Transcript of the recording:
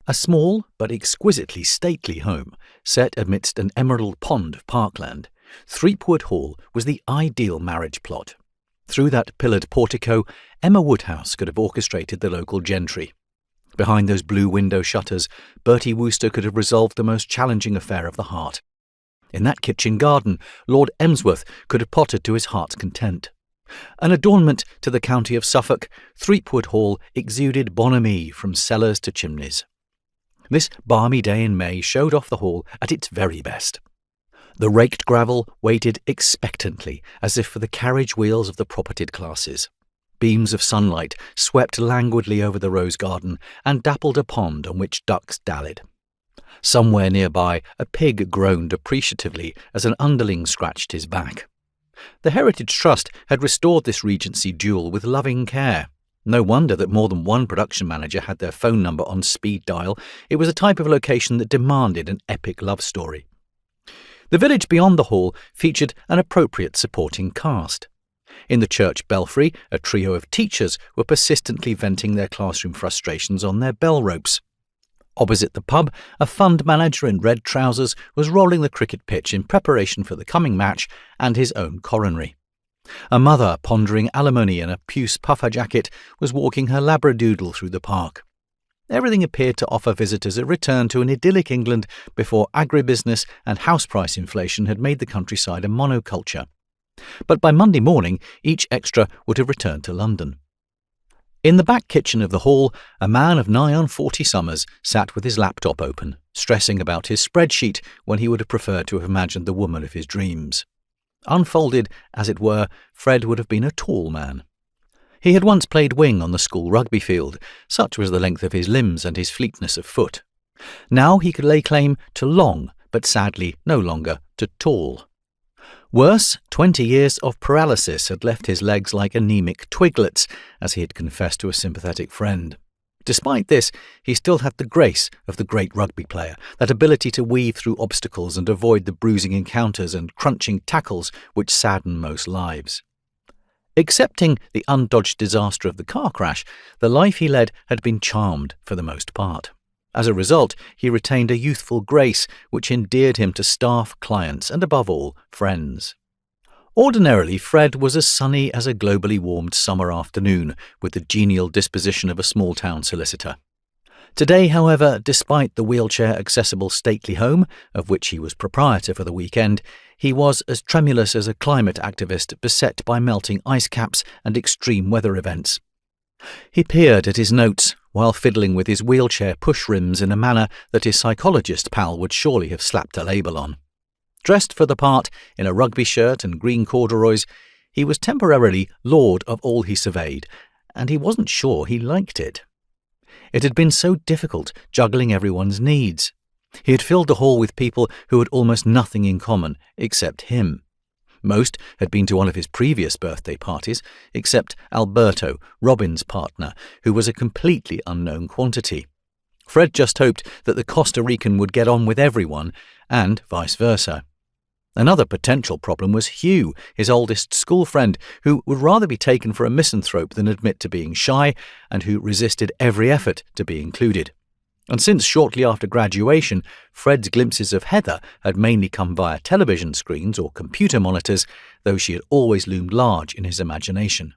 A small but exquisitely stately home, set amidst an emerald pond of parkland, Threepwood Hall was the ideal marriage plot. Through that pillared portico, Emma Woodhouse could have orchestrated the local gentry. Behind those blue window shutters, Bertie Wooster could have resolved the most challenging affair of the heart. In that kitchen garden, Lord Emsworth could have pottered to his heart's content. An adornment to the county of Suffolk, Threepwood Hall exuded bonhomie from cellars to chimneys. This balmy day in May showed off the hall at its very best. The raked gravel waited expectantly, as if for the carriage wheels of the propertied classes. Beams of sunlight swept languidly over the rose garden and dappled a pond on which ducks dallied. Somewhere nearby, a pig groaned appreciatively as an underling scratched his back. The Heritage Trust had restored this Regency jewel with loving care. No wonder that more than one production manager had their phone number on speed dial. It was a type of location that demanded an epic love story. The village beyond the hall featured an appropriate supporting cast. In the church belfry, a trio of teachers were persistently venting their classroom frustrations on their bell ropes. Opposite the pub, a fund manager in red trousers was rolling the cricket pitch in preparation for the coming match and his own coronary. A mother pondering alimony in a puce puffer jacket was walking her labradoodle through the park. Everything appeared to offer visitors a return to an idyllic England before agribusiness and house price inflation had made the countryside a monoculture. But by Monday morning, each extra would have returned to London. In the back kitchen of the hall, a man of nigh on 40 summers sat with his laptop open, stressing about his spreadsheet when he would have preferred to have imagined the woman of his dreams. Unfolded, as it were, Fred would have been a tall man. He had once played wing on the school rugby field, such was the length of his limbs and his fleetness of foot. Now he could lay claim to long, but sadly no longer to tall. Worse, 20 years of paralysis had left his legs like anemic twiglets, as he had confessed to a sympathetic friend. Despite this, he still had the grace of the great rugby player, that ability to weave through obstacles and avoid the bruising encounters and crunching tackles which sadden most lives. Excepting the undodged disaster of the car crash, the life he led had been charmed for the most part. As a result, he retained a youthful grace which endeared him to staff, clients, and above all, friends. Ordinarily, Fred was as sunny as a globally warmed summer afternoon, with the genial disposition of a small-town solicitor. Today, however, despite the wheelchair-accessible stately home, of which he was proprietor for the weekend, he was as tremulous as a climate activist beset by melting ice caps and extreme weather events. He peered at his notes while fiddling with his wheelchair push rims in a manner that his psychologist pal would surely have slapped a label on. Dressed for the part in a rugby shirt and green corduroys, he was temporarily lord of all he surveyed, and he wasn't sure he liked it. It had been so difficult juggling everyone's needs. He had filled the hall with people who had almost nothing in common except him. Most had been to one of his previous birthday parties, except Alberto, Robin's partner, who was a completely unknown quantity. Fred just hoped that the Costa Rican would get on with everyone, and vice versa. Another potential problem was Hugh, his oldest school friend, who would rather be taken for a misanthrope than admit to being shy, and who resisted every effort to be included. And since shortly after graduation, Fred's glimpses of Heather had mainly come via television screens or computer monitors, though she had always loomed large in his imagination.